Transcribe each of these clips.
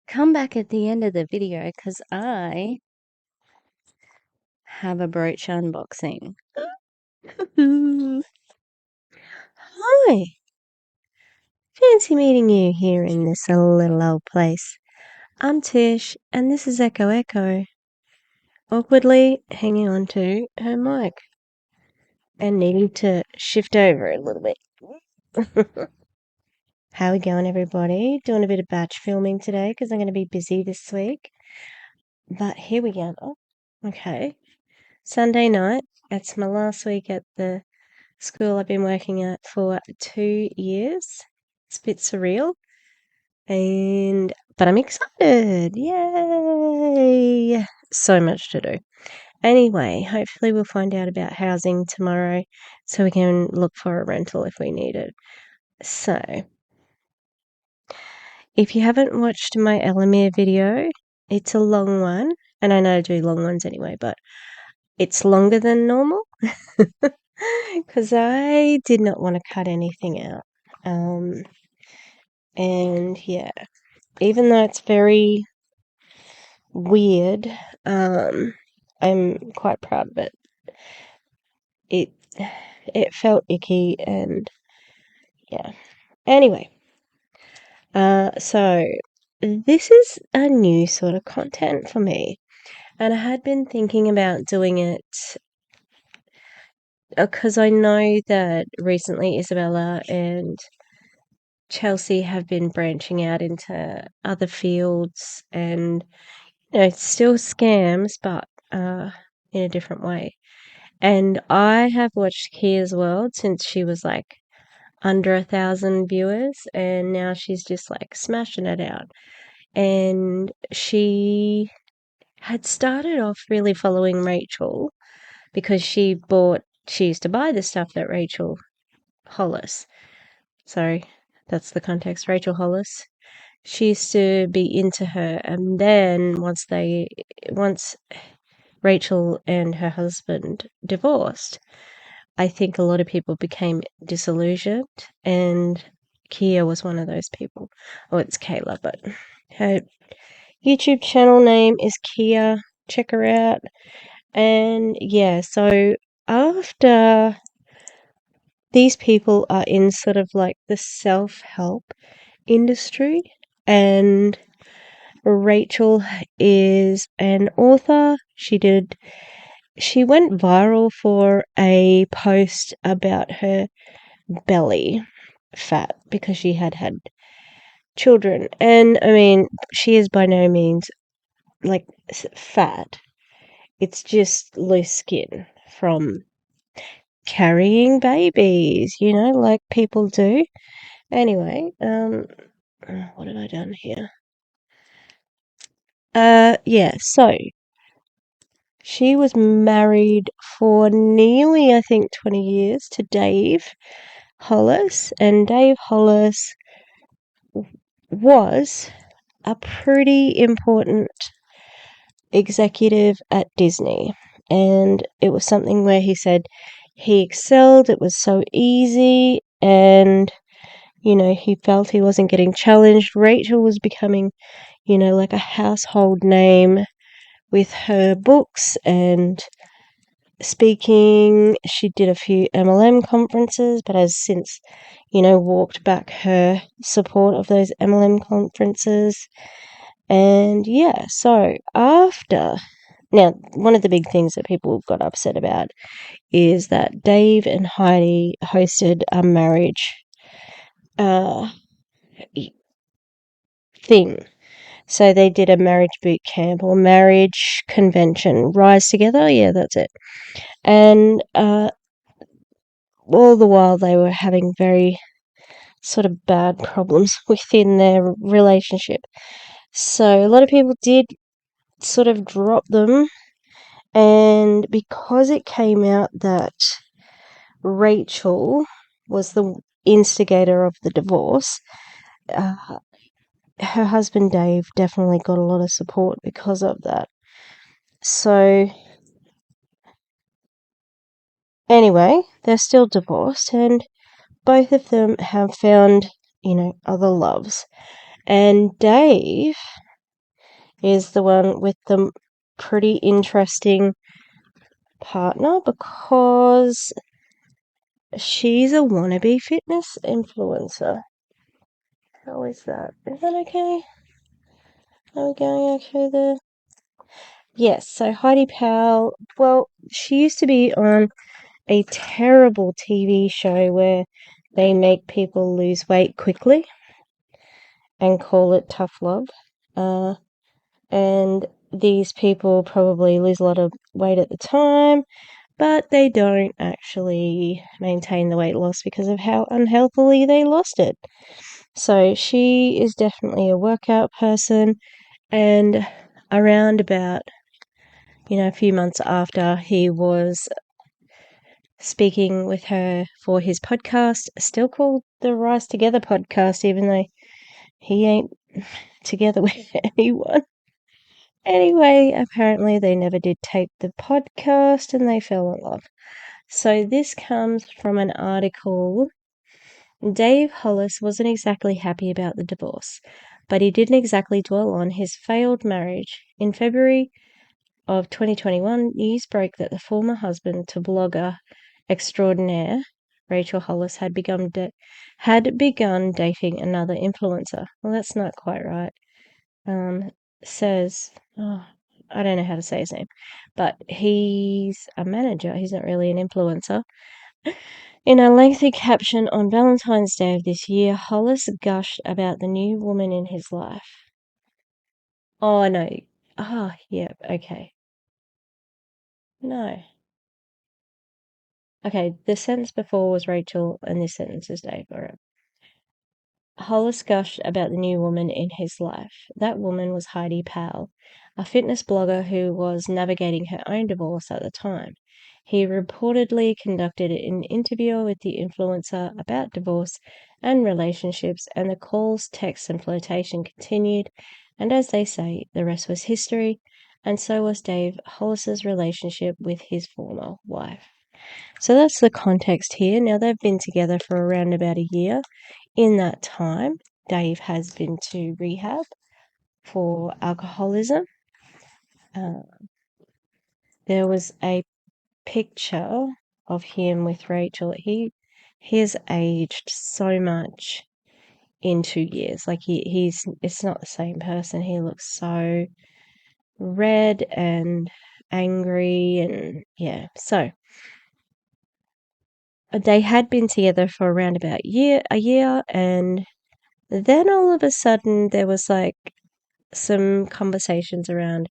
come back at the end of the video because I have a brooch unboxing. Hi, fancy meeting you here in this little old place. I'm Tish, and this is Echo Echo, awkwardly hanging on to her mic and needing to shift over a little bit. How we going, everybody? Doing a bit of batch filming today because I'm going to be busy this week. But here we go. Okay. Sunday night. It's my last week at the school I've been working at for 2 years. It's a bit surreal. But I'm excited. Yay! So much to do. Anyway, hopefully we'll find out about housing tomorrow so we can look for a rental if we need it. So, if you haven't watched my Elamir video, it's a long one. And I know I do long ones anyway, but it's longer than normal because I did not want to cut anything out. And yeah, even though it's very weird, I'm quite proud of it. It felt icky and yeah. Anyway, so this is a new sort of content for me. And I had been thinking about doing it because I know that recently Isabella and Chelsea have been branching out into other fields and, it's still scams, but in a different way. And I have watched Kia's World since she was like under 1,000 viewers, and now she's just like smashing it out. And she had started off really following Rachel because she used to buy the stuff that Rachel Hollis, sorry, that's the context, Rachel Hollis. She used to be into her, and then once Rachel and her husband divorced, I think a lot of people became disillusioned, and Kia was one of those people. Oh, it's Kayla, but her YouTube channel name is Kia. Check her out. And yeah, so after these people are in sort of like the self-help industry, and Rachel is an author. She went viral for a post about her belly fat because she had children. And I mean, she is by no means like fat. It's just loose skin from carrying babies, like people do. Anyway, what have I done here? Yeah, so she was married for nearly, I think, 20 years to Dave Hollis, and Dave Hollis was a pretty important executive at Disney. And it was something where he said he excelled, it was so easy, and, he felt he wasn't getting challenged. Rachel was becoming, like a household name with her books and speaking. She did a few MLM conferences, but has since, walked back her support of those MLM conferences. And yeah, so now, one of the big things that people got upset about is that Dave and Heidi hosted a marriage thing. So they did a marriage boot camp or marriage convention, Rise Together, yeah, that's it. And all the while they were having very sort of bad problems within their relationship. So a lot of people did sort of drop them, and because it came out that Rachel was the instigator of the divorce, her husband Dave definitely got a lot of support because of that. So anyway, they're still divorced, and both of them have found, other loves. And Dave is the one with the pretty interesting partner, because she's a wannabe fitness influencer. How is that? Is that okay? Are we going okay there? Yes, so Heidi Powell, well, she used to be on a terrible TV show where they make people lose weight quickly and call it tough love. And these people probably lose a lot of weight at the time, but they don't actually maintain the weight loss because of how unhealthily they lost it. So she is definitely a workout person, and around about, a few months after he was speaking with her for his podcast, still called the Rise Together podcast, even though he ain't together with anyone. Anyway, apparently they never did tape the podcast and they fell in love. So this comes from an article. Dave Hollis wasn't exactly happy about the divorce, but he didn't exactly dwell on his failed marriage. In February of 2021, news broke that the former husband to blogger extraordinaire Rachel Hollis had begun dating another influencer. Well, that's not quite right. Says, I don't know how to say his name, but he's a manager. He's not really an influencer. In a lengthy caption on Valentine's Day of this year, Hollis gushed about the new woman in his life. Oh, no. Yeah, okay. No. Okay, the sentence before was Rachel, and this sentence is Dave. All right. Hollis gushed about the new woman in his life. That woman was Heidi Powell, a fitness blogger who was navigating her own divorce at the time. He reportedly conducted an interview with the influencer about divorce and relationships, and the calls, texts, and flirtation continued. And as they say, the rest was history, and so was Dave Hollis's relationship with his former wife. So that's the context here. Now, they've been together for around about a year. In that time, Dave has been to rehab for alcoholism. There was a picture of him with Rachel. He has aged so much in 2 years. Like it's not the same person. He looks so red and angry, and yeah. So they had been together for around about a year, and then all of a sudden there was like some conversations around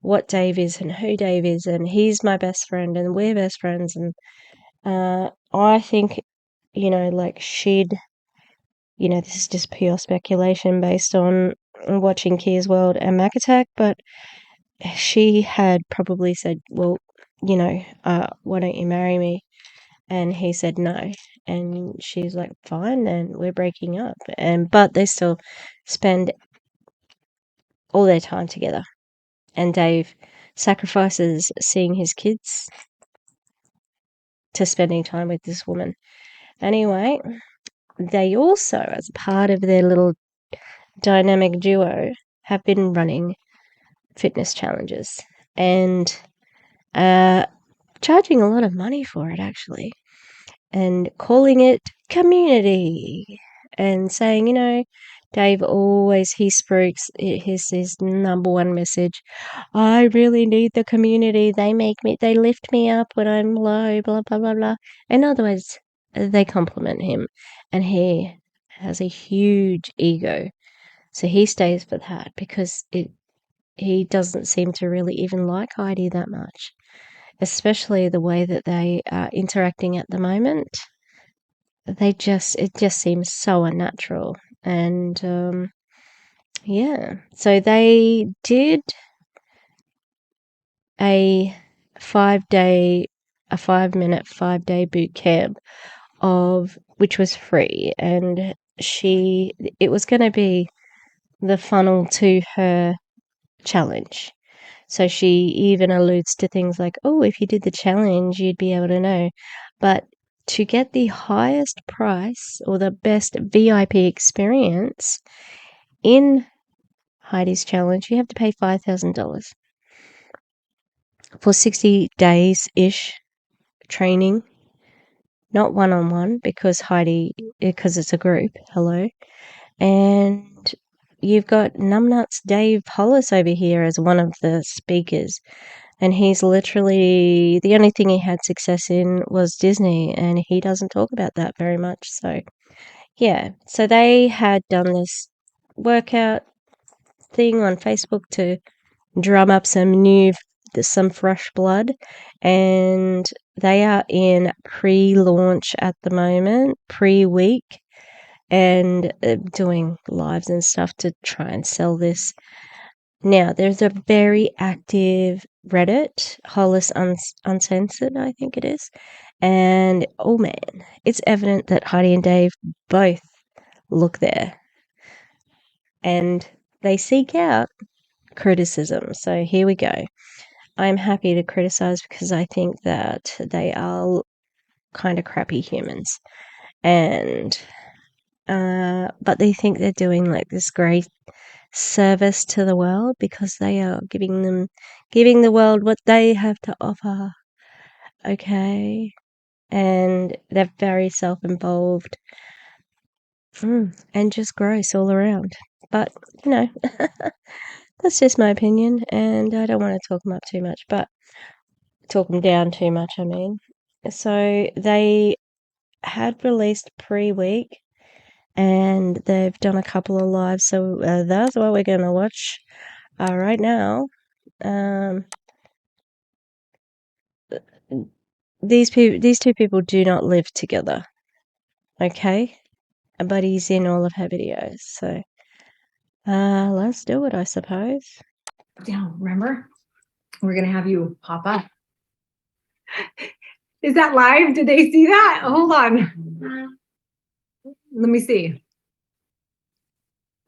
what Dave is and who Dave is, and he's my best friend and we're best friends. And I think, like this is just pure speculation based on watching Kia's World and Mac Attack, but she had probably said, well, why don't you marry me? And he said no. And she's like, fine, then we're breaking up. But they still spend all their time together. And Dave sacrifices seeing his kids to spending time with this woman. Anyway, they also, as part of their little dynamic duo, have been running fitness challenges and charging a lot of money for it, actually, and calling it community and saying, Dave always, he speaks his number one message. I really need the community. They lift me up when I'm low, blah, blah, blah, blah. In other words, they compliment him, and he has a huge ego. So he stays for that because he doesn't seem to really even like Heidi that much, especially the way that they are interacting at the moment. It just seems so unnatural. And yeah, so they did a 5-day, a 5-minute, 5-day boot camp which was free, and it was going to be the funnel to her challenge. So she even alludes to things like, oh, if you did the challenge, you'd be able to know. But to get the highest price or the best VIP experience in Heidi's challenge, you have to pay $5,000 for 60 days-ish training, not one-on-one, because it's a group, hello. And you've got Numbnuts Dave Hollis over here as one of the speakers. And he's literally, the only thing he had success in was Disney, and he doesn't talk about that very much. So, yeah. So they had done this workout thing on Facebook to drum up some fresh blood, and they are in pre-launch at the moment, pre-week, and doing lives and stuff to try and sell this. Now, there's a very active Reddit, Hollis Uncensored, I think it is. And, oh man, it's evident that Heidi and Dave both look there. And they seek out criticism. So here we go. I'm happy to criticize because I think that they are kind of crappy humans. And, but they think they're doing like this great service to the world because they are giving the world what they have to offer. Okay. And they're very self-involved and just gross all around. But, that's just my opinion, and I don't want to talk them up too much, but talk them down too much, I mean. So they had released pre-week, and they've done a couple of lives, so that's what we're going to watch right now. These two people do not live together, okay? But he's in all of her videos, so let's do it, I suppose. Down, remember? We're gonna have you pop up. Is that live? Did they see that? Hold on. Let me see.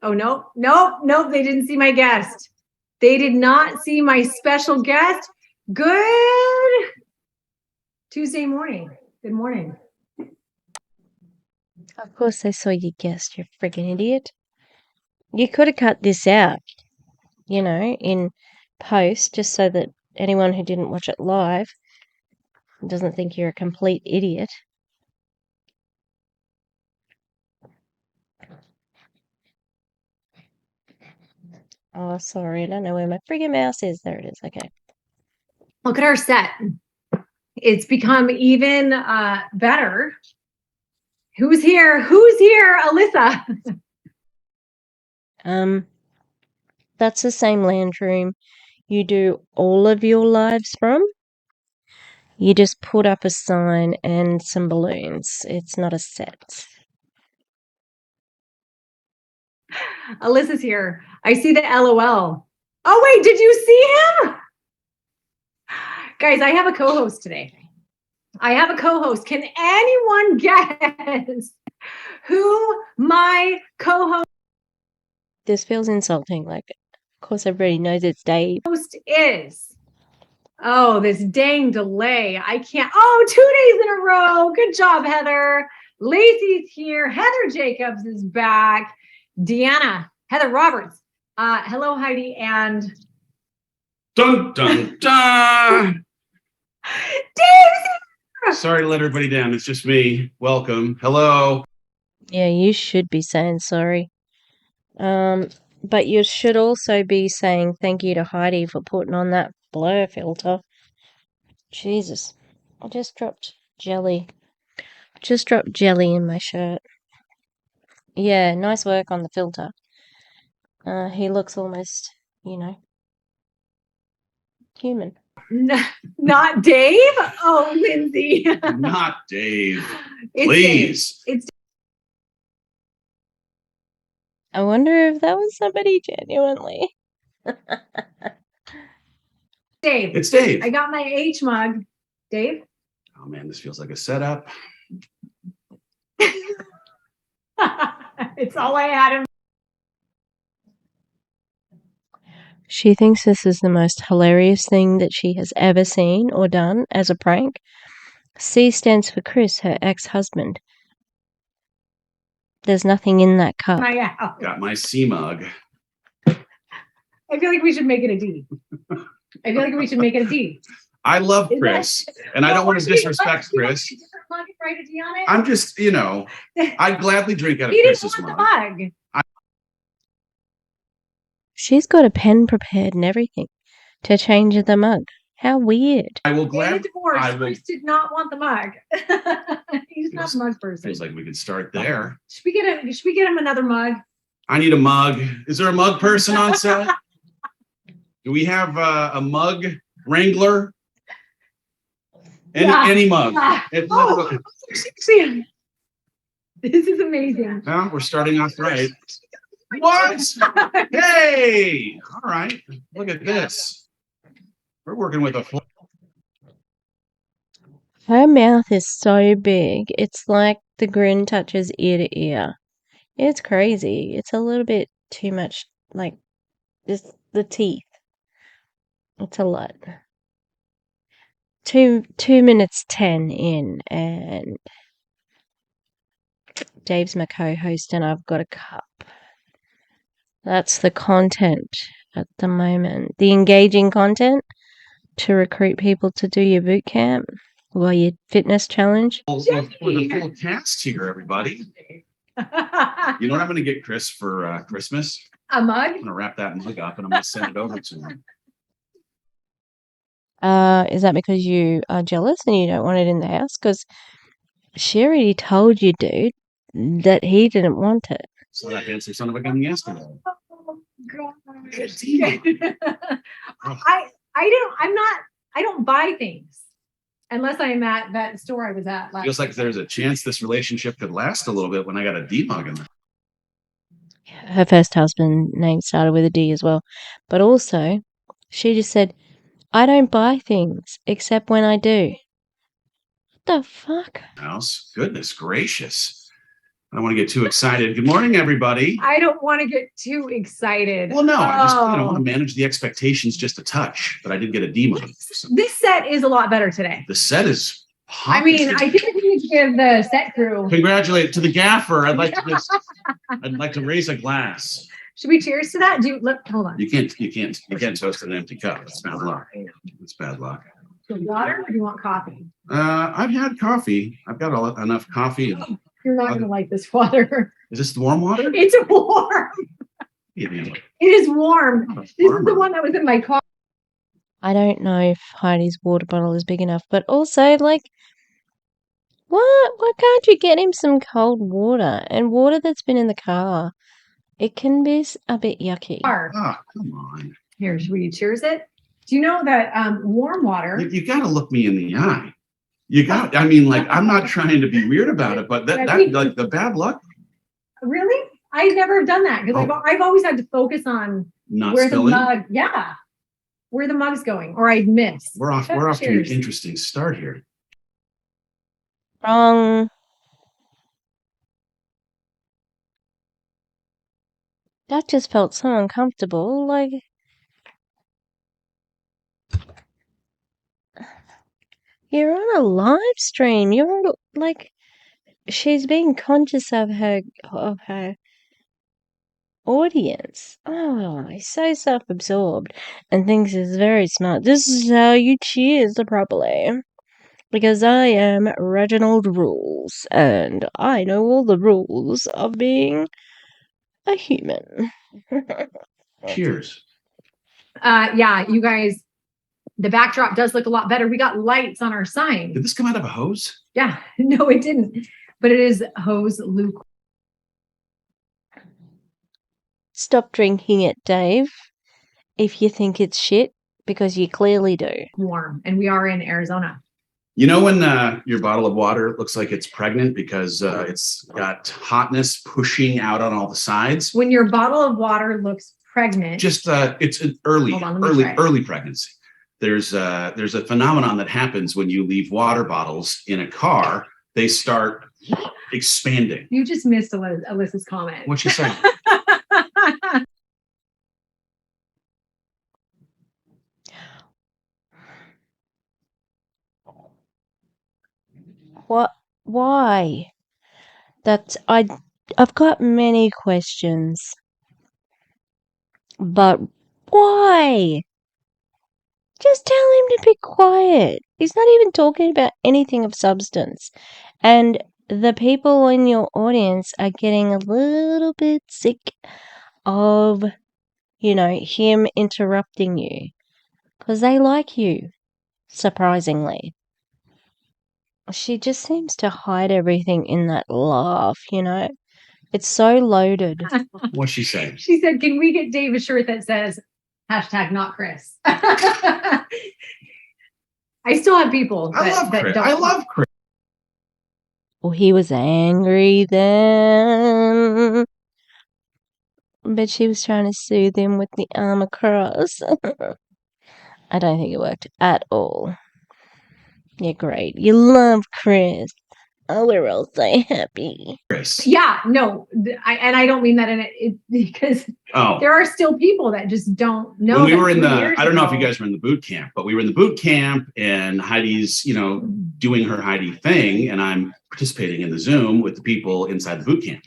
Oh, nope. They didn't see my guest. They did not see my special guest. Good Tuesday morning. Good morning. Of course they saw your guest, you friggin' idiot. You could have cut this out, in post, just so that anyone who didn't watch it live doesn't think you're a complete idiot. Oh, sorry, I don't know where my friggin' mouse is. There it is, okay. Look at our set. It's become even better. Who's here? Alyssa. That's the same land room you do all of your lives from. You just put up a sign and some balloons. It's not a set. Alyssa's here. I see the LOL. Oh, wait, did you see him? Guys, I have a co-host today. Can anyone guess who my co-host This feels insulting. Like, of course, everybody knows it's Dave. is? Oh, this dang delay. I can't. Oh, 2 days in a row. Good job, Heather. Lacey's here. Heather Jacobs is back. Deanna, Heather Roberts. Hello, Heidi, and dun dun dun. Dave's Sorry to let everybody down. It's just me. Welcome. Hello. Yeah, you should be saying sorry. But you should also be saying thank you to Heidi for putting on that blur filter. Jesus. I just dropped jelly. In my shirt. Yeah, nice work on the filter. He looks almost, human. not Dave. Oh, Lindsay. Not Dave. Please. It's I wonder if that was somebody genuinely. Dave. It's Dave. I got my H mug. Dave? Oh man, this feels like a setup. It's all I had in. She thinks this is the most hilarious thing that she has ever seen or done as a prank. C stands for Chris, her ex-husband. There's nothing in that cup. My house. Got my C mug. I feel like we should make it a D. I feel like we should make it a D. I love Chris, and I don't want to disrespect Chris. Mug and write a D on it? I'm just, I'd gladly drink out of He didn't Chris's want mug. the mug. She's got a pen prepared and everything to change the mug. How weird. I will In a gladly. divorce, Chris did not want the mug. He's not a mug person. Feels like we could start there. Should we get him another mug? I need a mug. Is there a mug person on set? Do we have a mug wrangler? Any mug. Yeah. Oh, seriously. This is amazing. Well, we're starting off right. What? Hey! All right. Look at this. We're working with a full. Her mouth is so big. It's like the grin touches ear to ear. It's crazy. It's a little bit too much, like, just the teeth. It's a lot. 2 minutes 10 in, and Dave's my co-host, and I've got a cup. That's the content at the moment. The engaging content to recruit people to do your boot camp or your fitness challenge. We're the full cast here, everybody. You know what I'm going to get Chris for Christmas? A mug? I'm going to wrap that mug up and I'm going to send it over to him. Is that because you are jealous and you don't want it in the house? Because she already told you, dude, that he didn't want it. So that handsome son of a gun yesterday. Oh, God. I don't buy things unless I'm at that store I was at last. Feels like there's a chance this relationship could last a little bit when I got a D mug in there. Her first husband name started with a D as well. But also, she just said, I don't buy things except when I do. What the fuck? House. Goodness gracious. I don't want to get too excited. Good morning, everybody. I don't want to get too excited. Well, no, I just want to manage the expectations just a touch, but I did get a D mug. So This set is a lot better today. the set is hot. I mean, I think we need to give the set crew. Congratulate to the gaffer. I'd like to raise a glass. Should we cheers to that? Hold on. You can't toast an empty cup. It's bad luck. It's bad luck. So water, or do you want coffee? I've had coffee. I've got enough coffee. You're not gonna like this water. Is this the warm water? It's warm. It is warm. This is the one that was in my car. I don't know if Heidi's water bottle is big enough, but also, like, what? Why can't you get him some cold water? And water that's been in the car. It can be a bit yucky. Ah, come on. Here, should we cheers it? Do you know that warm water? You got to look me in the eye. I'm not trying to be weird about it, but that like the bad luck. Really? I never have done that because I've always had to focus on Not where spilling. the mug, where the mug's going, or I'd miss. We're off to an interesting start here. Wrong. That just felt so uncomfortable. Like, you're on a live stream. You're like, she's being conscious of her audience. Oh, he's so self-absorbed and thinks he's very smart. This is how you cheers properly. Because I am Reginald Rules, and I know all the rules of being a human. Cheers. You guys, the backdrop does look a lot better. We got lights on our sign. Did this come out of a hose? Yeah, no, it didn't. But it is hose Luke. Stop drinking it, Dave, if you think it's shit, because you clearly do. Warm, and we are in Arizona. You know when your bottle of water looks like it's pregnant because it's got hotness pushing out on all the sides? When your bottle of water looks pregnant. Just it's an early pregnancy. There's a phenomenon that happens when you leave water bottles in a car. They start expanding. You just missed Alyssa's comment. What'd she say? What? Why? I've got many questions, but Why? Just tell him to be quiet. He's not even talking about anything of substance. And the people in your audience are getting a little bit sick of, him interrupting you. Because they like you, surprisingly. She just seems to hide everything in that laugh, It's so loaded. What's she saying? She said, can we get Dave a shirt that says #not Chris? I still have people. I love Chris. Well, he was angry then. But she was trying to soothe him with the arm across. I don't think it worked at all. Yeah, great. You love Chris. Oh, we're all so happy. Chris. Yeah, no, I don't mean that in it because there are still people that just don't know. When we were I don't know if you guys were in the boot camp, but we were in the boot camp and Heidi's, doing her Heidi thing, and I'm participating in the Zoom with the people inside the boot camp.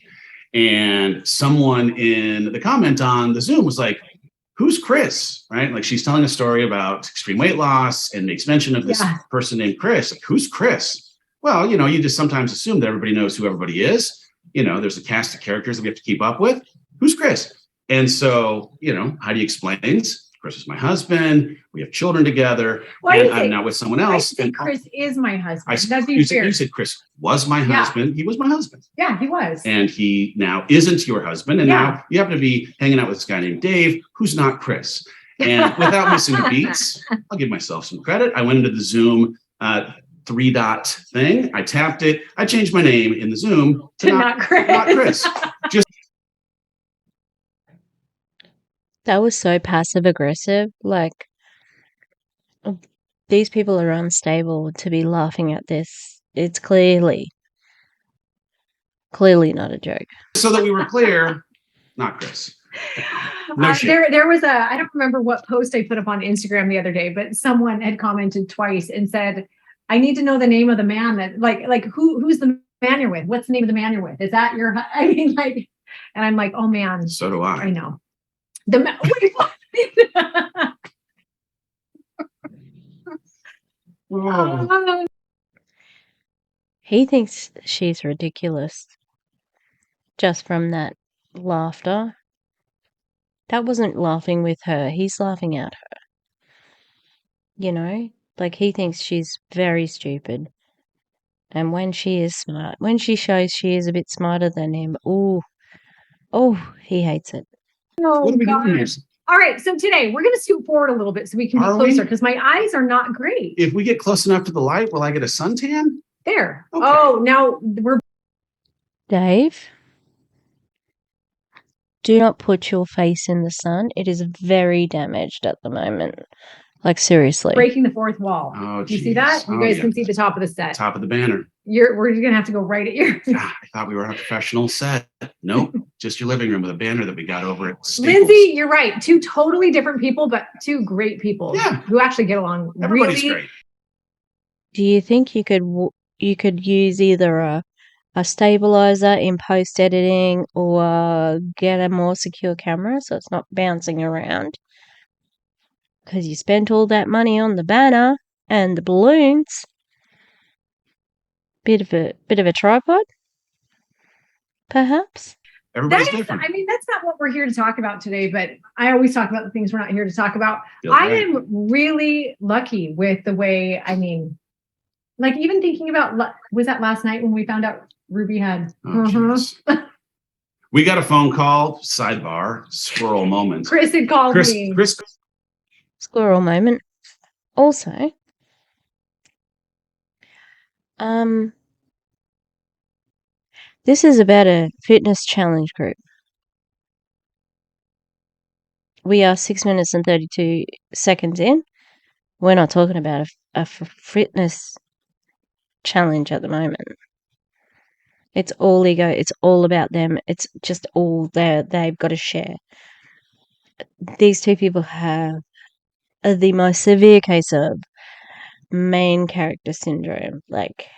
And someone in the comment on the Zoom was like, who's Chris? Right? Like she's telling a story about extreme weight loss and makes mention of this person named Chris. Like, who's Chris? Well, you just sometimes assume that everybody knows who everybody is. There's a cast of characters that we have to keep up with. Who's Chris? And so, Heidi explains, Chris is my husband. We have children together. And I'm now with someone else. And Chris is my husband. You said Chris was my husband. He was my husband. Yeah, he was. And he now isn't your husband. And now you happen to be hanging out with this guy named Dave, who's not Chris. And without missing beats, I'll give myself some credit. I went into the Zoom 3-dot thing. I tapped it. I changed my name in the Zoom to not Chris. Not Chris. That was so passive aggressive. Like, these people are unstable to be laughing at this. It's clearly not a joke. So that we were clear, not Chris. No there was I don't remember what post I put up on Instagram the other day, but someone had commented twice and said, I need to know the name of the man that like who's the man you're with? What's the name of the man you're with? Is that your, and I'm like, oh man. So do I. I know. He thinks she's ridiculous just from that laughter. That wasn't laughing with her. He's laughing at her. Like he thinks she's very stupid. And when she is smart, when she shows she is a bit smarter than him, he hates it. Oh, what are we doing here? All right, so today we're going to scoot forward a little bit so we can be closer because my eyes are not great. If we get close enough to the light, will I get a suntan? There. Okay. Oh, now we're... Dave, do not put your face in the sun. It is very damaged at the moment. Like, seriously. Breaking the fourth wall. Oh, you see that? You guys can see the top of the set. Top of the banner. We're going to have to go right at your... I thought we were on a professional set. Nope. Just your living room with a banner that we got over at Staples. Lindsay, you're right. Two totally different people, but two great people. Yeah. Who actually get along. Everybody's great. Do you think you could use either a stabilizer in post editing or get a more secure camera so it's not bouncing around? Because you spent all that money on the banner and the balloons. Bit of a tripod, perhaps. Everybody's different. I mean, that's not what we're here to talk about today, but I always talk about the things we're not here to talk about. I am really lucky with the way, like even thinking about, was that last night when we found out Ruby had... We got a phone call, sidebar, squirrel moment. Chris had called me. Squirrel moment. Also, this is about a fitness challenge group. We are 6 minutes and 32 seconds in. We're not talking about a fitness challenge at the moment. It's all ego. It's all about them. It's just all they've got to share. These two people have the most severe case of main character syndrome. Like,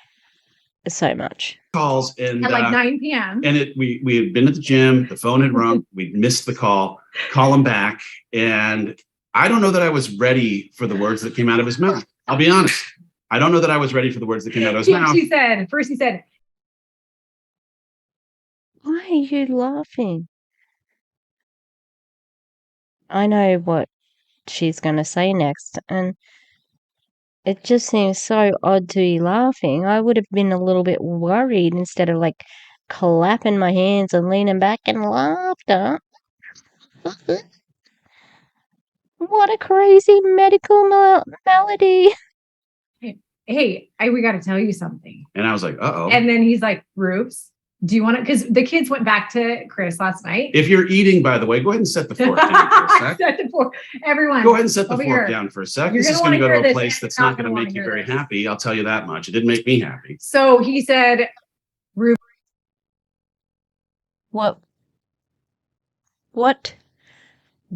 so much. Calls and At like 9 p.m. And we had been at the gym, the phone had rung, we'd missed the call him back. And I don't know that I was ready for the words that came out of his mouth. I'll be honest. I don't know that I was ready for the words that came out of his mouth. He said, why are you laughing? I know what she's going to say next, and it just seems so odd to be laughing. I would have been a little bit worried instead of like clapping my hands and leaning back in laughter. What a crazy medical malady. hey, we got to tell you something. And I was like, uh-oh. And then he's like, Roops, do you want to, because the kids went back to Chris last night. If you're eating, by the way, go ahead and set the fork down for a sec. Set the fork. Everyone. Go ahead and set the fork down for a sec. This is going to go to a place that's not going to make you very this. happy. I'll tell you that much. It didn't make me happy. So he said, Roops. What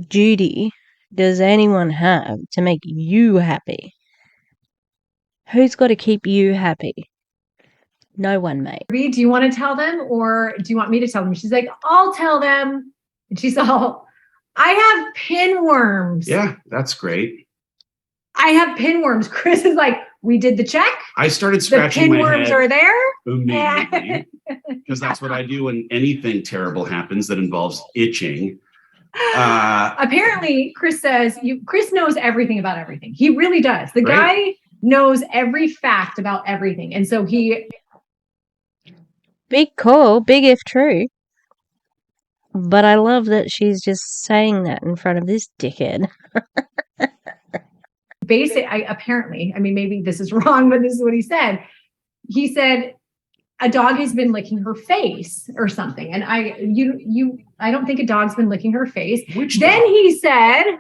duty does anyone have to make you happy? Who's got to keep you happy? No one, mate. Do you want to tell them or do you want me to tell them? She's like, I'll tell them. And she's all, I have pinworms. Yeah, that's great. I have pinworms. Chris is like, we did the check. I started scratching my head. The pinworms are there. Immediately, because that's what I do when anything terrible happens that involves itching. Apparently, Chris says, Chris knows everything about everything. He really does. The guy knows every fact about everything. And so he... Big call, big if true. But I love that she's just saying that in front of this dickhead. Apparently, I mean, maybe this is wrong, but this is what he said. He said, a dog has been licking her face or something. And I don't think a dog's been licking her face. Then he said,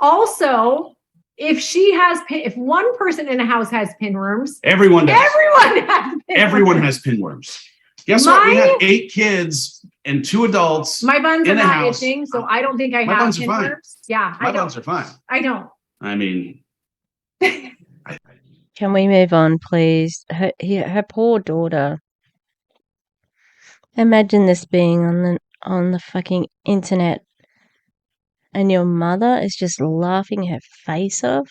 also, if one person in a house has pinworms, everyone does. Everyone has pinworms. Guess what? We had 8 kids and 2 adults. My buns are not itching, so I don't think I have pinworms. Yeah, my buns are fine. I don't. I mean, can we move on, please? Her poor daughter. Imagine this being on the fucking internet, and your mother is just laughing her face off.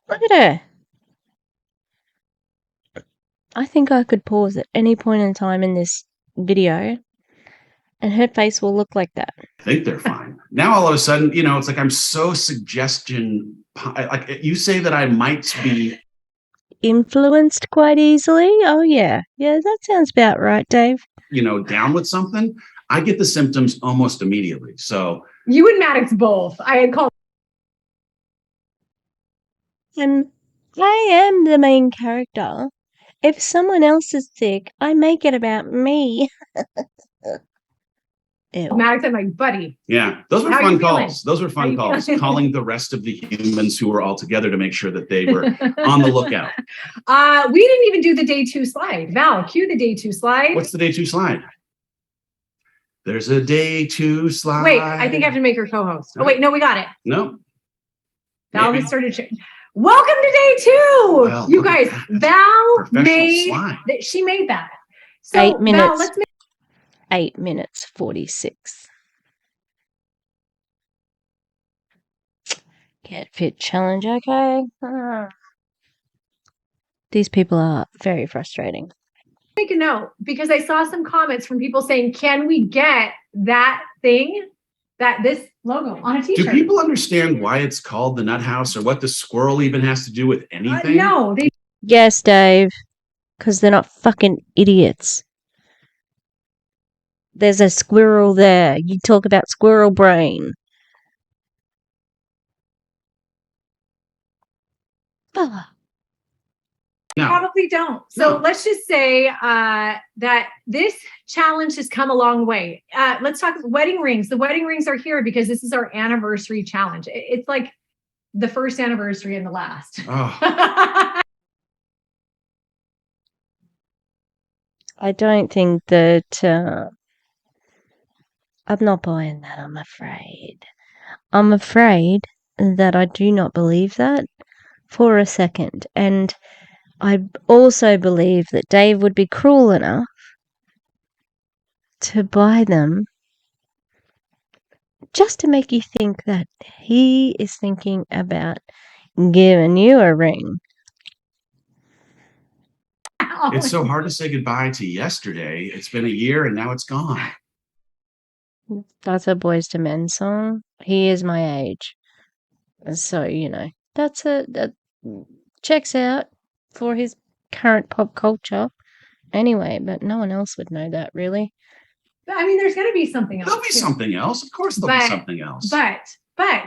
Look at her. I think I could pause at any point in time in this video, and her face will look like that. I think they're fine. Now all of a sudden, it's like I'm so suggestion. Like you say that I might be influenced quite easily. Oh yeah, that sounds about right, Dave. Down with something, I get the symptoms almost immediately. So you and Maddox both. I had called. And I am the main character. If someone else is sick, I make it about me. Ew. Maddox, I'm like, buddy. Yeah, those were fun calls. Those were fun calls. Calling the rest of the humans who were all together to make sure that they were on the lookout. We didn't even do the day 2 slide. Val, cue the day 2 slide. What's the day 2 slide? There's a day 2 slide. Wait, I think I have to make her co-host. Oh, wait, no, we got it. No. Val has started. Welcome to day 2. Well, you guys, Val she made that. So 8 minutes. Val, let's make 8 minutes 46. Get fit challenge, okay? These people are very frustrating. Make a note because I saw some comments from people saying, "Can we get that thing, this logo on a t-shirt?" Do people understand why it's called the Nut House or what the squirrel even has to do with anything? No, Yes, Dave, because they're not fucking idiots. There's a squirrel there. You talk about squirrel brain. No. Probably don't. So let's just say that this challenge has come a long way. Let's talk wedding rings. The wedding rings are here because this is our anniversary challenge. It's like the first anniversary and the last. Oh. I don't think that... I'm not buying that, I'm afraid. I'm afraid that I do not believe that for a second. And I also believe that Dave would be cruel enough to buy them just to make you think that he is thinking about giving you a ring. It's so hard to say goodbye to yesterday. It's been a year and now it's gone. That's a Boys to Men song. He is my age. So, that checks out for his current pop culture. Anyway, but no one else would know that, really. I mean, there's going to be something else. There'll be something else. Of course there'll be something else. But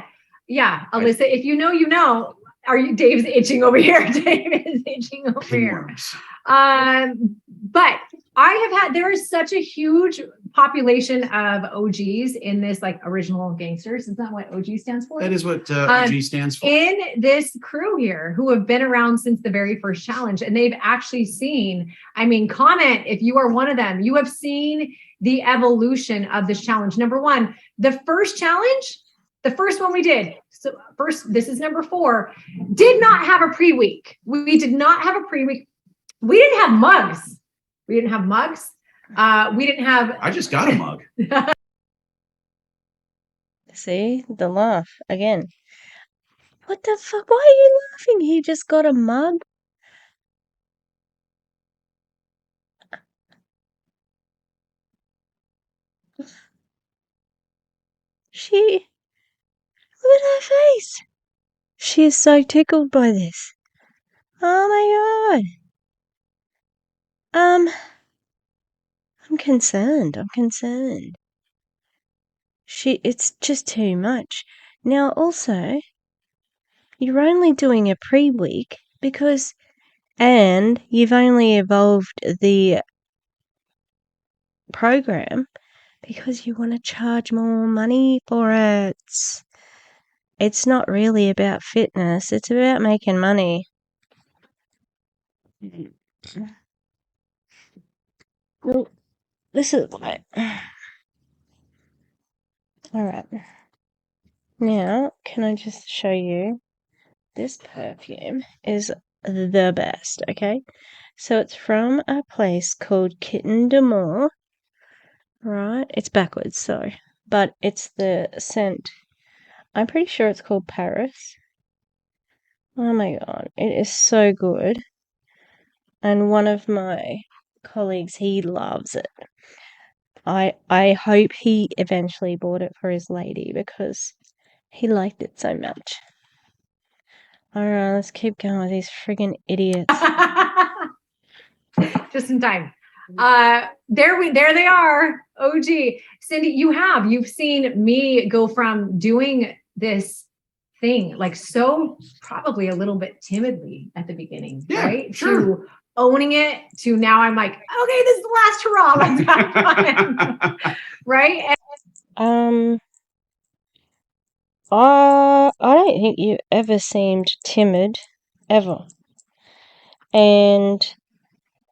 yeah, Alyssa, if you know, you know. Dave's itching over here. Dave is itching over here. But there is such a huge population of OGs in this, like, original gangsters. Is that what OG stands for? That is what OG stands for. In this crew here, who have been around since the very first challenge, and they've actually seen, I mean, comment if you are one of them, you have seen the evolution of this challenge. Number one, the first challenge, the first one we did, so first, this is number 4, did not have a pre-week. We did not have a pre-week. We didn't have mugs. We didn't have mugs. We didn't have. I just got a mug. See, the laugh again. What the fuck? Why are you laughing? He just got a mug. Look at her face. She is so tickled by this. Oh my god. I'm concerned. It's just too much. Now, also, you're only doing a pre-week and you've only evolved the program because you want to charge more money for it. It's not really about fitness. It's about making money. Well, this is like... Alright. Now, can I just show you? This perfume is the best, okay? So it's from a place called Kitten d'Amour. Right? It's backwards, sorry. But it's the scent. I'm pretty sure it's called Paris. Oh my god, it is so good. And one of my colleagues, he loves it. I hope he eventually bought it for his lady because he liked it so much. Alright, let's keep going with these friggin' idiots. Just in time. There they are. OG. Cindy, you've seen me go from doing this thing, like, so probably a little bit timidly at the beginning, right? Sure. To owning it, to now I'm like, okay, this is the last hurrah. Let's have fun. Right? I don't think you ever seemed timid, ever. And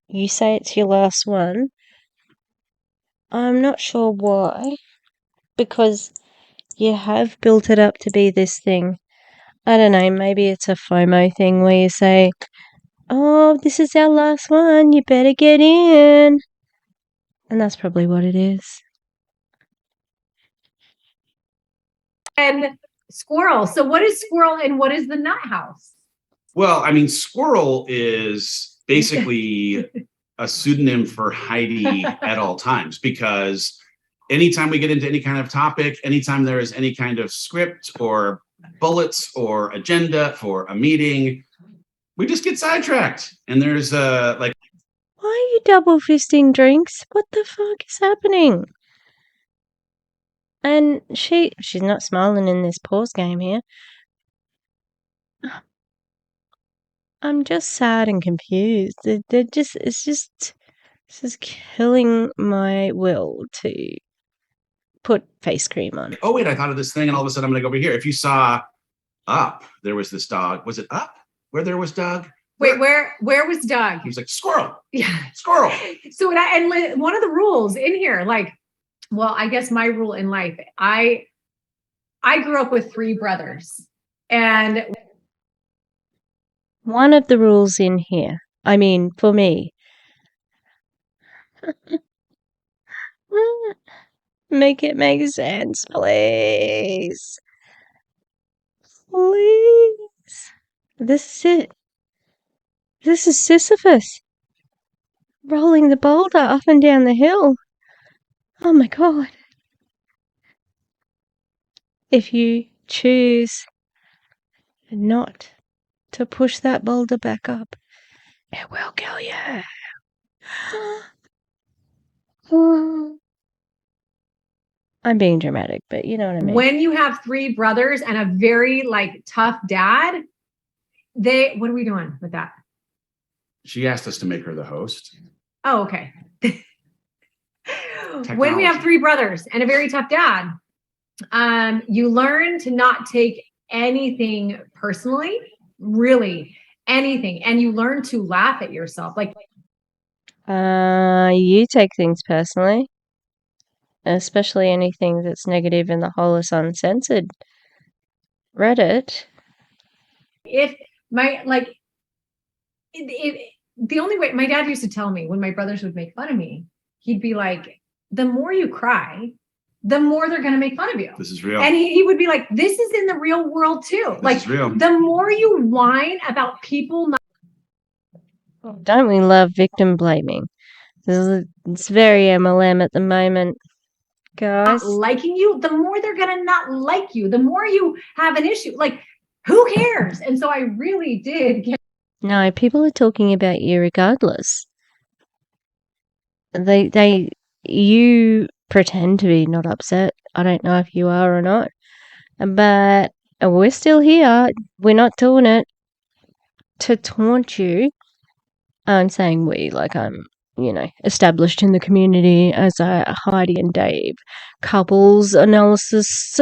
you say it's your last one. I'm not sure why, because you have built it up to be this thing. I don't know, maybe it's a FOMO thing where you say, oh, this is our last one, you better get in. And that's probably what it is. And squirrel. So what is squirrel and what is the nut house? Well, I mean, squirrel is basically a pseudonym for Heidi at all times, because anytime we get into any kind of topic, anytime there is any kind of script or bullets or agenda for a meeting, we just get sidetracked. And there's like, why are you double fisting drinks? What the fuck is happening? And she's not smiling in this pause game here. I'm just sad and confused. This is killing my will to put face cream on. Oh wait, I thought of this thing, and all of a sudden I'm gonna go over here. If you saw Up, there was this dog. Was it Up where there was Doug? Wait, where was Doug? He was like, squirrel. Yeah. Squirrel. So one of the rules in here, like, well, I guess my rule in life, I grew up with 3 brothers, and one of the rules in here I mean, for me. Make it make sense, please. Please. This is it. This is Sisyphus. Rolling the boulder up and down the hill. Oh my god. If you choose not to push that boulder back up, it will kill you. I'm being dramatic, but you know what I mean. When you have 3 brothers and a very like tough dad, what are we doing with that? She asked us to make her the host. Oh, okay. When we have 3 brothers and a very tough dad, you learn to not take anything personally, really anything, and you learn to laugh at yourself. Like, you take things personally, especially anything that's negative in the Hollis Uncensored Reddit. if my like, the only way my dad used to tell me when my brothers would make fun of me, he'd be like, "The more you cry, the more they're going to make fun of you." This is real. And he would be like, "This is in the real world too. This like, is real. The more you whine about people not Don't we love victim blaming? It's very MLM at the moment, guys. liking you, the more they're going to not like you. The more you have an issue, like, who cares?" And so I really did get. No, people are talking about you regardless. You pretend to be not upset. I don't know if you are or not, but we're still here. We're not doing it to taunt you. I'm saying we, like I'm, established in the community as a Heidi and Dave couples analysis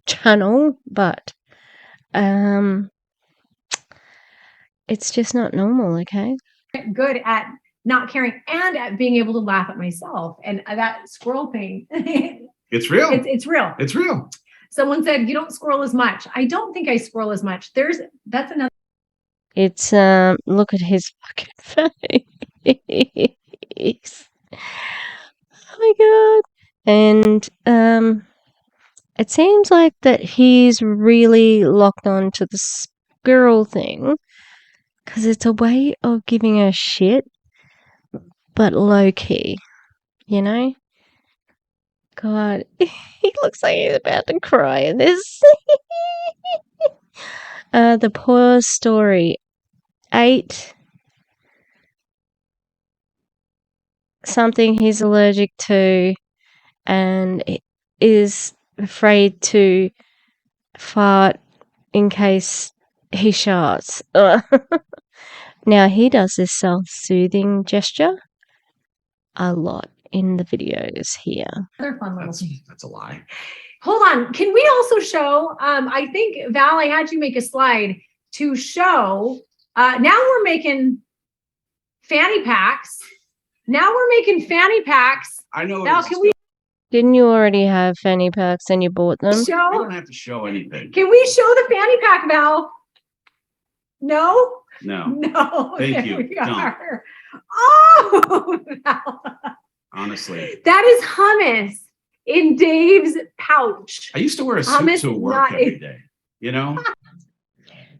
channel, but it's just not normal, okay? Good at not caring and at being able to laugh at myself. And that squirrel thing, It's real. it's real. It's real. Someone said, "You don't squirrel as much." I don't think I squirrel as much. That's another. It's look at his fucking face. Oh my god. And it seems like that he's really locked on to the squirrel thing because it's a way of giving her shit, but low key, you know? God, he looks like he's about to cry in this. The poor story. 8 something he's allergic to and is afraid to fart in case he sharts. Now he does this self-soothing gesture a lot in the videos here. Another fun little thing. That's a lie. Hold on. Can we also show? I think Val, I had you make a slide to show. Now we're making fanny packs. Now we're making fanny packs. I know. Val, can we Didn't you already have fanny packs and you bought them? I show? don't have to show anything. Can we show the fanny pack, Val? No. No. No. Thank there you. we Don't. are. Oh, Val. Honestly. That is hummus in Dave's pouch. I used to wear a suit Hummus, to work not every day. You know?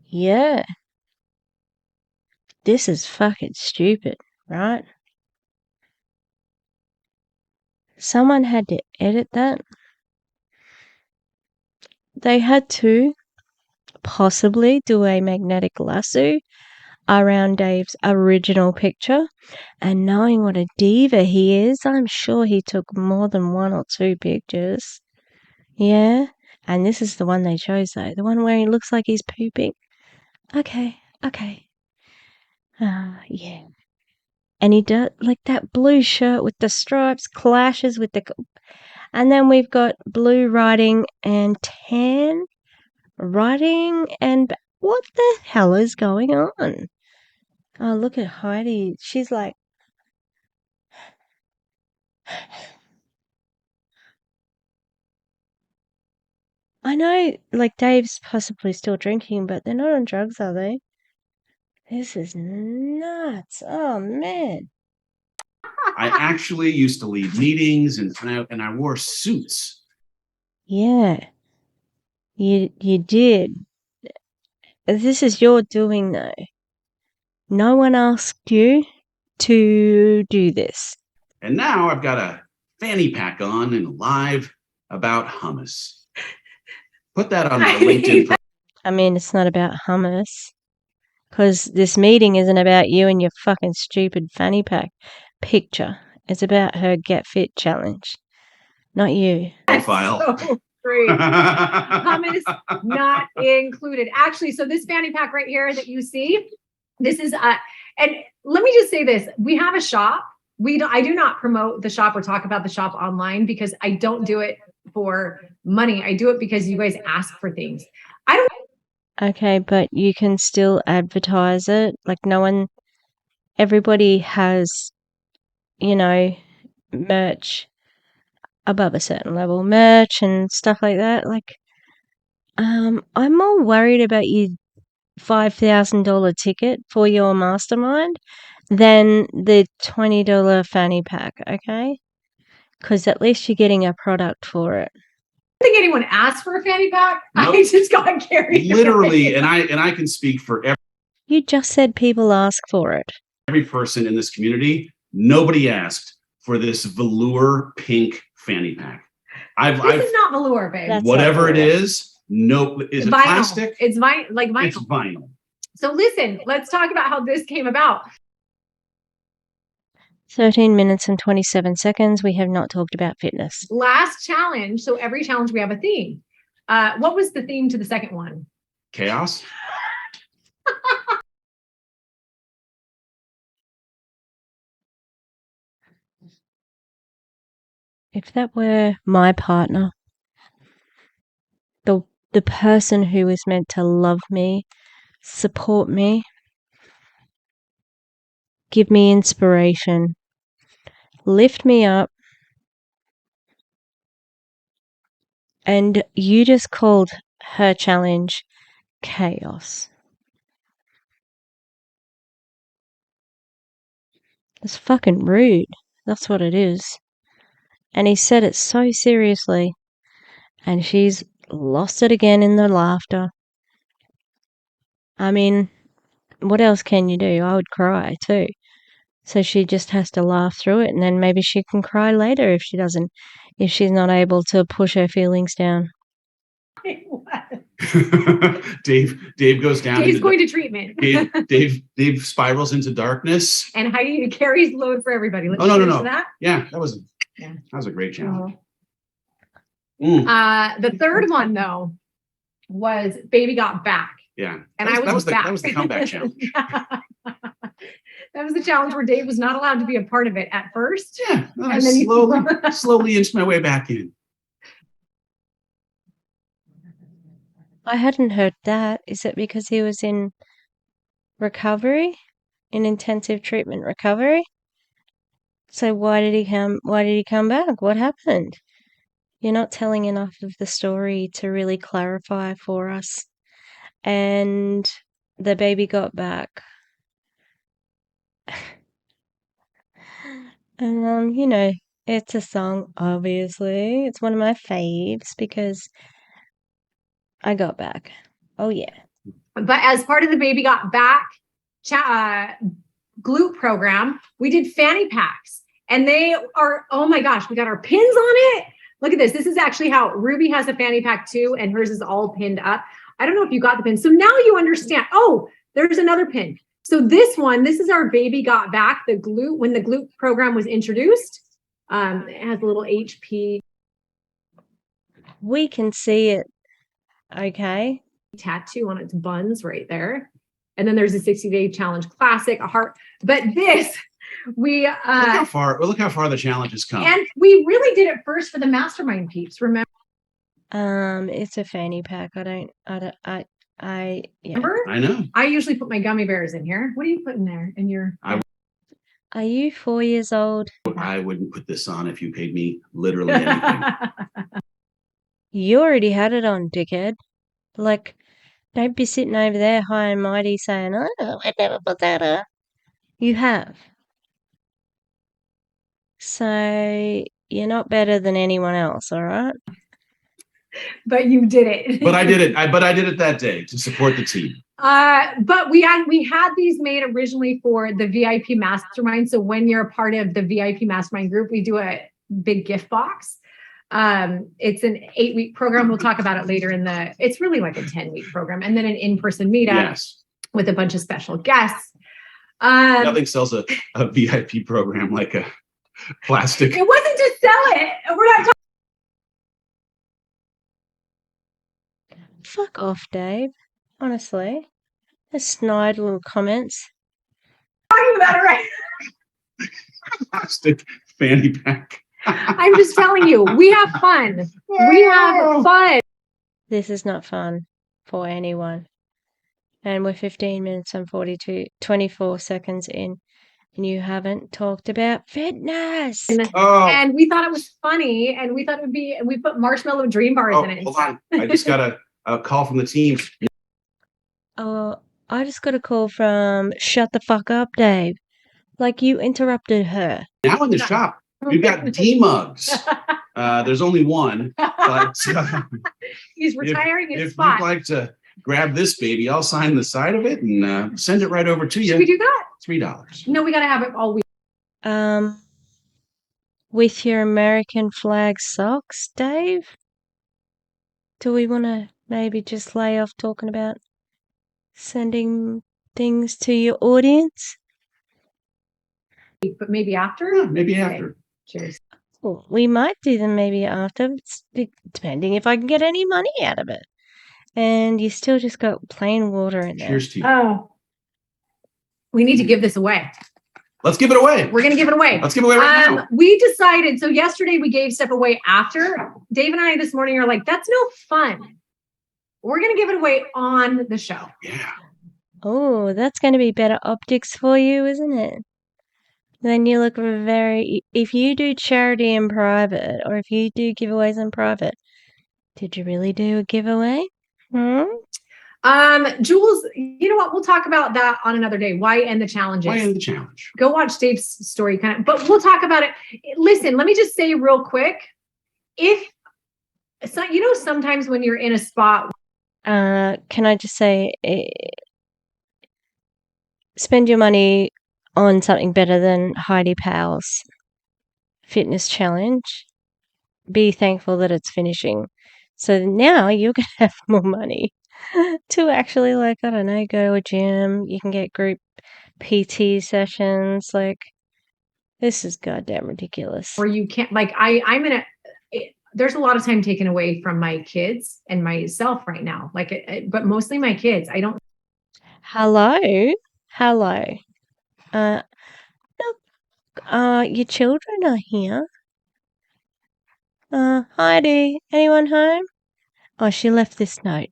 Yeah. This is fucking stupid, right? Someone had to edit that. They had to possibly do a magnetic lasso around Dave's original picture. And knowing what a diva he is, I'm sure he took more than 1 or 2 pictures. Yeah. And this is the one they chose, though. The one where he looks like he's pooping. Okay. Yeah. And he does, like, that blue shirt with the stripes clashes with the... And then we've got blue writing and tan writing and... What the hell is going on? Oh, look at Heidi. She's like... I know, like, Dave's possibly still drinking, but they're not on drugs, are they? This is nuts. Oh, man. I actually used to lead meetings and I wore suits. Yeah. You did. This is your doing, though. No one asked you to do this. And now I've got a fanny pack on and live about hummus. Put that on my LinkedIn. I mean, it's not about hummus. Because this meeting isn't about you and your fucking stupid fanny pack picture. It's about her Get Fit challenge. Not you. Profile. So great. Hummus not included. Actually, so this fanny pack right here that you see, this is and let me just say this. We have a shop. I do not promote the shop or talk about the shop online because I don't do it for money. I do it because you guys ask for things. Okay, but you can still advertise it. Like, everybody has, merch above a certain level, merch and stuff like that. Like, I'm more worried about your $5,000 ticket for your mastermind than the $20 fanny pack, okay? Because at least you're getting a product for it. I don't think anyone asked for a fanny pack. Nope. I just got carried Literally, away. and I can speak for You just said people ask for it. every person in this community. Nobody asked for this velour pink fanny pack. This is not velour, babe. That's whatever not it is. No, is it vinyl. plastic? It's vinyl. It's vinyl. So listen, let's talk about how this came about. 13 minutes and 27 seconds. We have not talked about fitness. Last challenge. So every challenge we have a theme. What was the theme to the second one? Chaos. If that were my partner, the person who is meant to love me, support me, give me inspiration, lift me up, and you just called her challenge chaos. It's fucking rude. That's what it is. And he said it so seriously. And she's lost it again in the laughter. I mean, what else can you do? I would cry too. So she just has to laugh through it, and then maybe she can cry later if she's not able to push her feelings down. Dave goes down. Dave's going to treatment. Dave spirals into darkness. And Heidi carries load for everybody. Let's No. that. Yeah, that was a great challenge. The third one though was baby got back. Yeah, and that was the comeback challenge. That was the challenge where Dave was not allowed to be a part of it at first. Yeah, and then slowly inched my way back in. I hadn't heard that. Is it because he was in recovery, in intensive treatment recovery? So why did he come back? What happened? You're not telling enough of the story to really clarify for us. And the baby got back. And it's a song, obviously. It's one of my faves because I got back. Oh yeah. But as part of the baby got back glute program, we did fanny packs, and they are, oh my gosh, we got our pins on it. Look at this. This is actually how Ruby has a fanny pack too, and hers is all pinned up. I don't know if you got the pin. So now you understand. Oh, there's another pin. So this is our baby got back, the glute, when the glute program was introduced. It has a little HP. We can see it. Okay. Tattoo on its buns right there. And then there's a 60-day challenge classic, a heart. But this, look how far the challenge has come. And we really did it first for the mastermind peeps, remember? It's a fanny pack. Yeah. Remember? I know. I usually put my gummy bears in here. What do you put in there? Are you 4 years old? I wouldn't put this on if you paid me literally anything. You already had it on, dickhead. Like, Don't be sitting over there high and mighty saying, oh, I never put that up. You have. So you're not better than anyone else, all right? But you did it. But I did it. But I did it that day to support the team. But we had these made originally for the VIP mastermind. So when you're a part of the VIP mastermind group, we do a big gift box. It's an 8-week program. We'll talk about it later it's really like a 10-week program, and then an in-person meetup with a bunch of special guests. Nothing sells a VIP program like a plastic. It wasn't to sell it. We're not talking. Fuck off, Dave. Honestly. There's snide little comments. Talking about it right. Plastic fanny pack. I'm just telling you, we have fun. We have fun. This is not fun for anyone. And we're 15 minutes and 24 seconds in, and you haven't talked about fitness. And we thought it was funny, and we thought it would be, we put marshmallow dream bars in it. Hold on. I just got a call from the team. Oh, I just got a call from Shut the Fuck Up, Dave. Like you interrupted her. Now in the shop, we've got tea mugs. There's only one. But, he's retiring his if spot. you'd like to grab this baby, I'll sign the side of it and send it right over to you. Should we do that? $3. No, we got to have it all week. With your American flag socks, Dave? Do we want to maybe just lay off talking about sending things to your audience? But maybe after? Yeah, maybe after. Cheers. Well, we might do them maybe after, depending if I can get any money out of it. And you still just got plain water in there. Cheers to you. Oh. We need to give this away. Let's give it away. We're going to give it away. Let's give it away right now. We decided, so yesterday we gave stuff away after. Dave and I this morning are like, that's no fun. We're going to give it away on the show. Yeah. Oh, that's going to be better optics for you, isn't it? Then you look if you do charity in private, or if you do giveaways in private, did you really do a giveaway? Jules, you know what? We'll talk about that on another day. Why end the challenges? Why end the challenge? Go watch Dave's story but we'll talk about it. Listen, let me just say real quick. Sometimes when you're in a spot. Can I just say, spend your money on something better than Heidi Powell's fitness challenge. Be thankful that it's finishing. So now you're going to have more money to actually, I don't know, go to a gym. You can get group PT sessions. This is goddamn ridiculous. Or you can't, there's a lot of time taken away from my kids and myself right now. But mostly my kids. I don't. Hello. Your children are here. Heidi, anyone home? Oh, she left this note.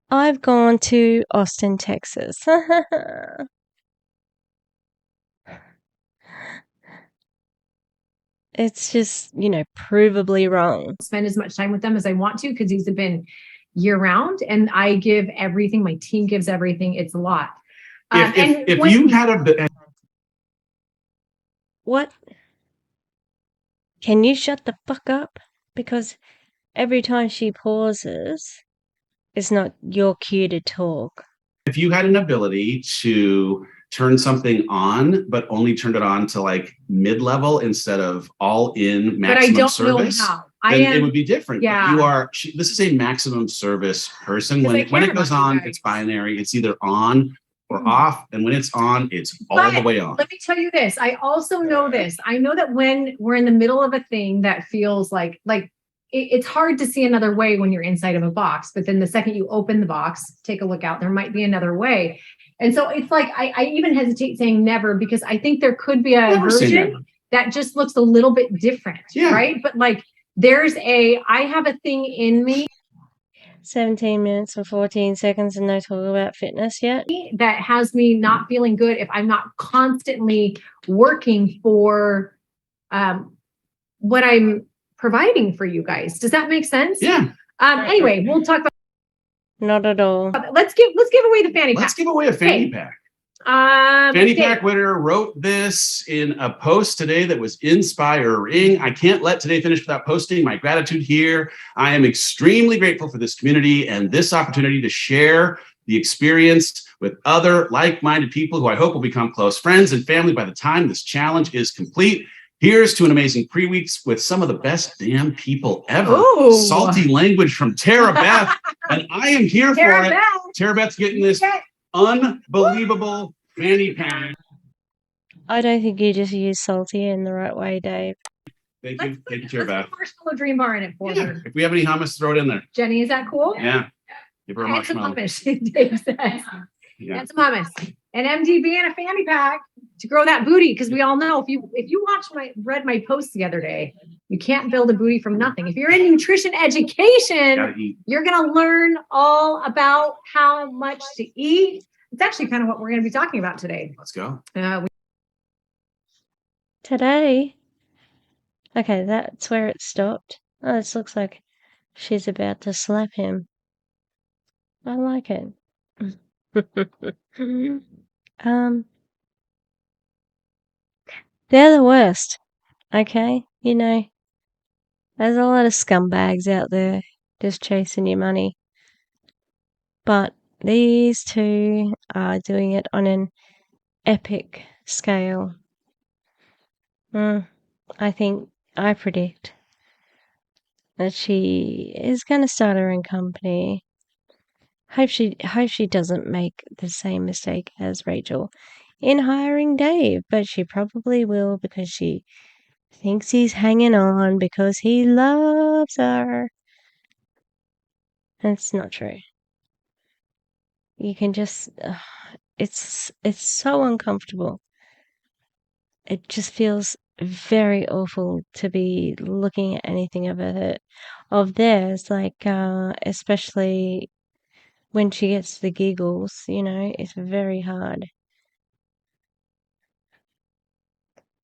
I've gone to Austin, Texas. It's just, provably wrong. Spend as much time with them as I want to because these have been year round, and I give everything. My team gives everything. It's a lot. If you had What? Can you shut the fuck up? Because every time she pauses, it's not your cue to talk. If you had an ability to turn something on, but only turned it on to mid-level instead of all in maximum service, know how. then it would be different. Yeah. But this is a maximum service person. When it goes on, it's binary. It's either on or off. And when it's on, it's all the way on. Let me tell you this. I also know this. I know that when we're in the middle of a thing that feels like it's hard to see another way when you're inside of a box. But then the second you open the box, take a look out, there might be another way. And so it's I even hesitate saying never, because I think there could be a version that just looks a little bit different. Yeah. Right. But I have a thing in me. 17 minutes and 14 seconds and no talk about fitness yet. That has me not feeling good if I'm not constantly working for what I'm providing for you guys. Does that make sense? Yeah. Anyway, we'll talk about Not at all. Let's give away the fanny pack. Let's give away a fanny Okay. pack. Fanny pack winner wrote this in a post today that was inspiring. I can't let today finish without posting my gratitude here. I am extremely grateful for this community and this opportunity to share the experience with other like-minded people who I hope will become close friends and family by the time this challenge is complete. Here's to an amazing pre-weeks with some of the best damn people ever. Ooh. Salty language from Tara Beth, and I am here for it. Tara Beth's getting this unbelievable fanny pack. I don't think you just use salty in the right way, Dave. Thank you, Tara Beth. Put marshmallow dream bar in it for her. If we have any hummus, throw it in there. Jenny, is that cool? Yeah. Give her a marshmallow. Dave says. Yeah. And some hummus. And MDB and a fanny pack to grow that booty. Because we all know if you read my post the other day, you can't build a booty from nothing. If you're in nutrition education, you're gonna learn all about how much to eat. It's actually kind of what we're gonna be talking about today. Let's go. Today? Okay, that's where it stopped. Oh, this looks like she's about to slap him. I like it. They're the worst, okay? You know, there's a lot of scumbags out there just chasing your money. But these two are doing it on an epic scale. I predict that she is going to start her own company. Hope she doesn't make the same mistake as Rachel in hiring Dave, but she probably will because she thinks he's hanging on because he loves her. That's not true. You can just it's so uncomfortable. It just feels very awful to be looking at anything of theirs, like especially when she gets the giggles, you know, it's very hard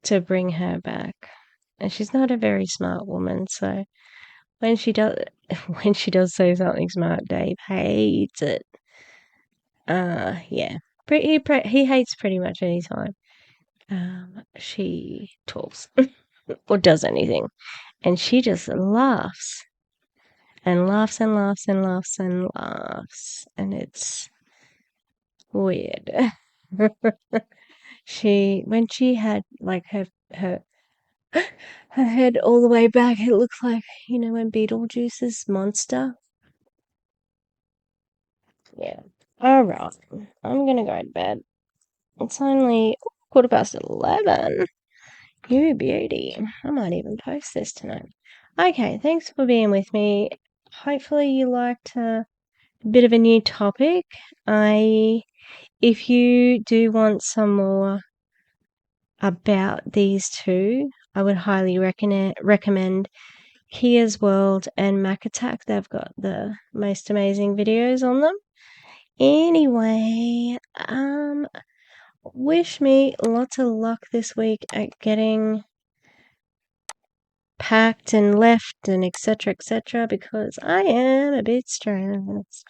to bring her back. And she's not a very smart woman, so when she does say something smart, Dave hates it. Yeah. He hates pretty much any time she talks or does anything. And she just laughs and laughs and laughs and laughs and laughs. And it's weird. When she had like her head all the way back, it looks like, you know, when Beetlejuice's monster. Yeah. Alright. I'm gonna go to bed. It's only 11:15. You beauty. I might even post this tonight. Okay, thanks for being with me. Hopefully you liked a bit of a new topic. If you do want some more about these two, I would highly recommend Kia's World and Mac Attack. They've got the most amazing videos on them. Anyway, wish me lots of luck this week at getting packed and left and etc because I am a bit stressed.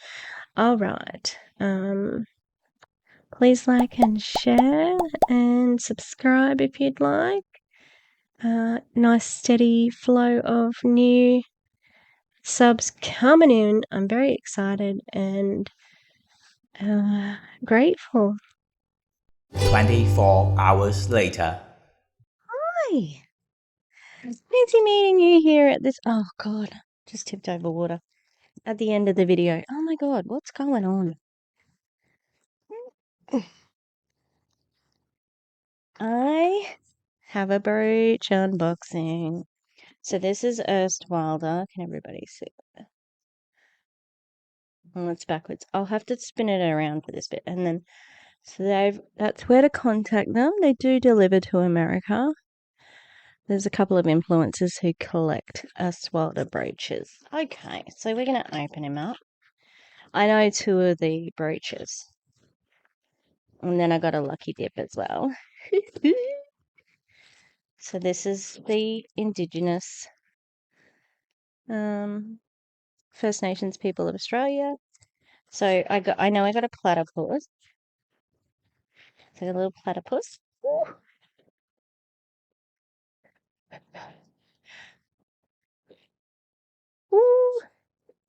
Alright. Please like and share and subscribe if you'd like. Nice steady flow of new subs coming in. I'm very excited and grateful. 24 hours later. Hi. Fancy meeting you here at this. Oh God, just tipped over water at the end of the video. Oh my God, what's going on? I have a brooch unboxing. So this is Erstwilder. Can everybody see it? Oh, it's backwards. I'll have to spin it around for this bit. And then, so that's where to contact them. They do deliver to America. There's a couple of influencers who collect Erstwilder brooches. Okay, so we're going to open him up. I know 2 of the brooches. And then I got a lucky dip as well. So this is the Indigenous First Nations people of Australia. So I know I got a platypus. So a little platypus. Ooh. Ooh.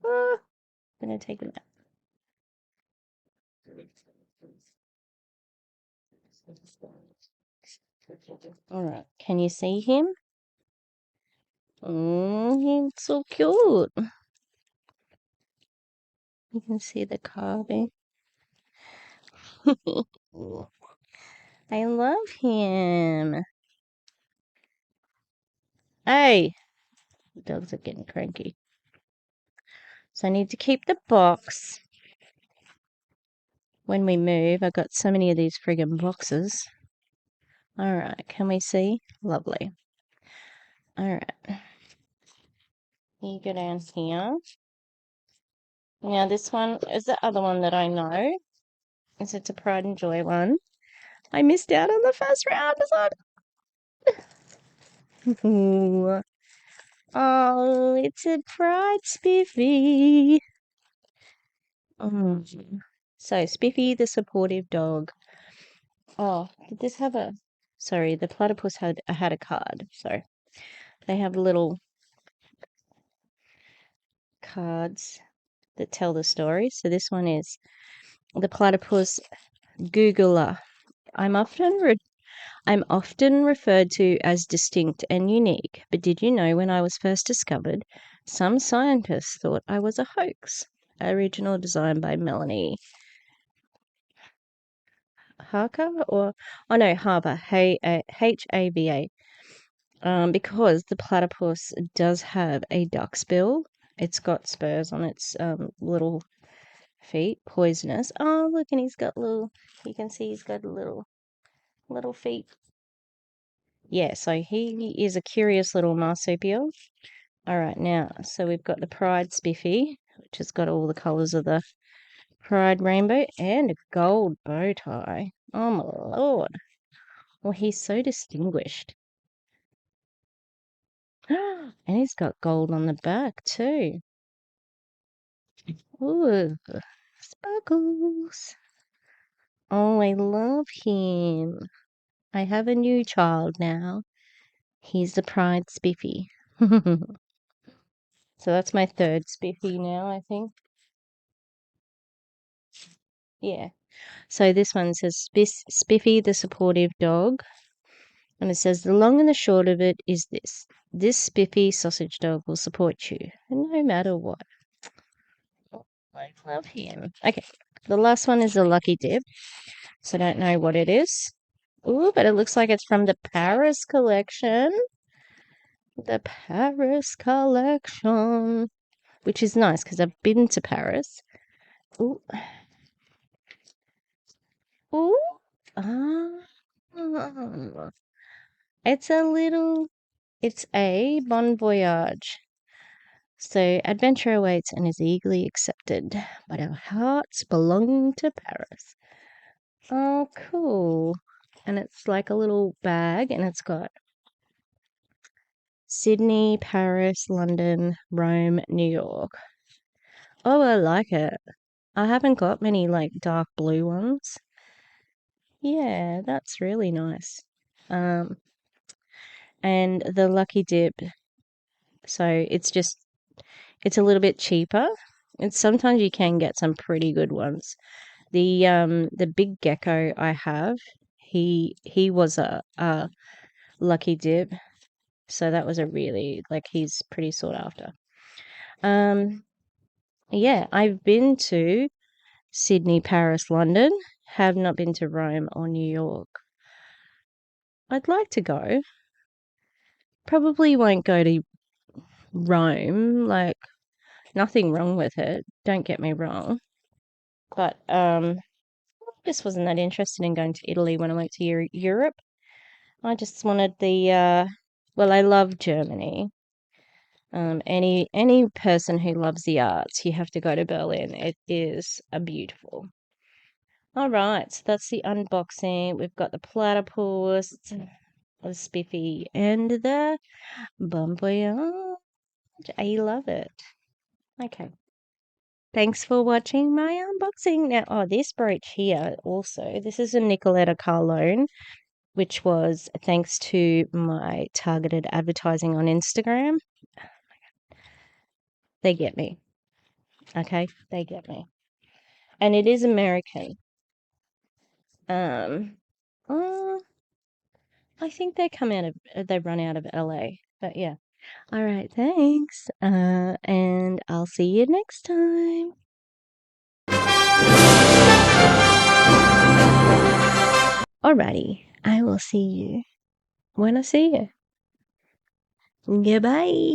Ah. I'm gonna take him out. All right. Can you see him? Oh, he's so cute. You can see the carving. I love him. Hey, the dogs are getting cranky. So I need to keep the box when we move. I've got so many of these friggin' boxes. All right, can we see? Lovely. All right. You go down here. Now this one is the other one that I know. Is it's a Pride and Joy one. I missed out on the first round. Ooh. Oh, it's a Pride Spiffy. So Spiffy, the supportive dog. Oh, did this have a? Sorry, the platypus had a card. So they have little cards that tell the story. So this one is the platypus Googler. I'm often referred to as distinct and unique, but did you know when I was first discovered, some scientists thought I was a hoax? Original design by Melanie Harker Harper, Hava. Because the platypus does have a duck's bill. It's got spurs on its little feet, poisonous. Oh, look, and you can see he's got little feet. Yeah, so he is a curious little marsupial. All right, now, so we've got the Pride Spiffy, which has got all the colours of the Pride rainbow and a gold bow tie. Oh, my Lord. Well, he's so distinguished. And he's got gold on the back, too. Ooh, sparkles. Oh, I love him. I have a new child now. He's the Pride Spiffy. So that's my third Spiffy now, I think. Yeah. So this one says Spiffy the supportive dog. And it says the long and the short of it is this. This Spiffy sausage dog will support you no matter what. I love him. Okay. The last one is a lucky dip. So I don't know what it is. Ooh, but it looks like it's from the Paris collection. The Paris collection. Which is nice because I've been to Paris. Ooh. Ooh. Ah. It's a bon voyage. So adventure awaits and is eagerly accepted, but our hearts belong to Paris. Oh, cool. And it's like a little bag and it's got Sydney, Paris, London, Rome, New York. Oh, I like it. I haven't got many like dark blue ones. Yeah, that's really nice. And the lucky dip, so it's a little bit cheaper. And sometimes you can get some pretty good ones. The big gecko I have, he was a lucky dip, so that was a really he's pretty sought after. Yeah, I've been to Sydney, Paris, London, have not been to Rome or New York. I'd like to go. Probably won't go to Rome, nothing wrong with it, don't get me wrong. But just wasn't that interested in going to Italy when I went to Europe. I just wanted I love Germany. Any person who loves the arts, you have to go to Berlin. It is a beautiful. All right, so that's the unboxing. We've got the platypus, the spiffy, and the bon voyage. I love it. Okay. Thanks for watching my unboxing. Now, oh, this brooch here also, this is a Nicoletta Carlone, which was thanks to my targeted advertising on Instagram. They get me. Okay, they get me. And it is American. I think they run out of LA. But yeah. All right, thanks. And I'll see you next time. Alrighty, I will see you when I see you. Goodbye.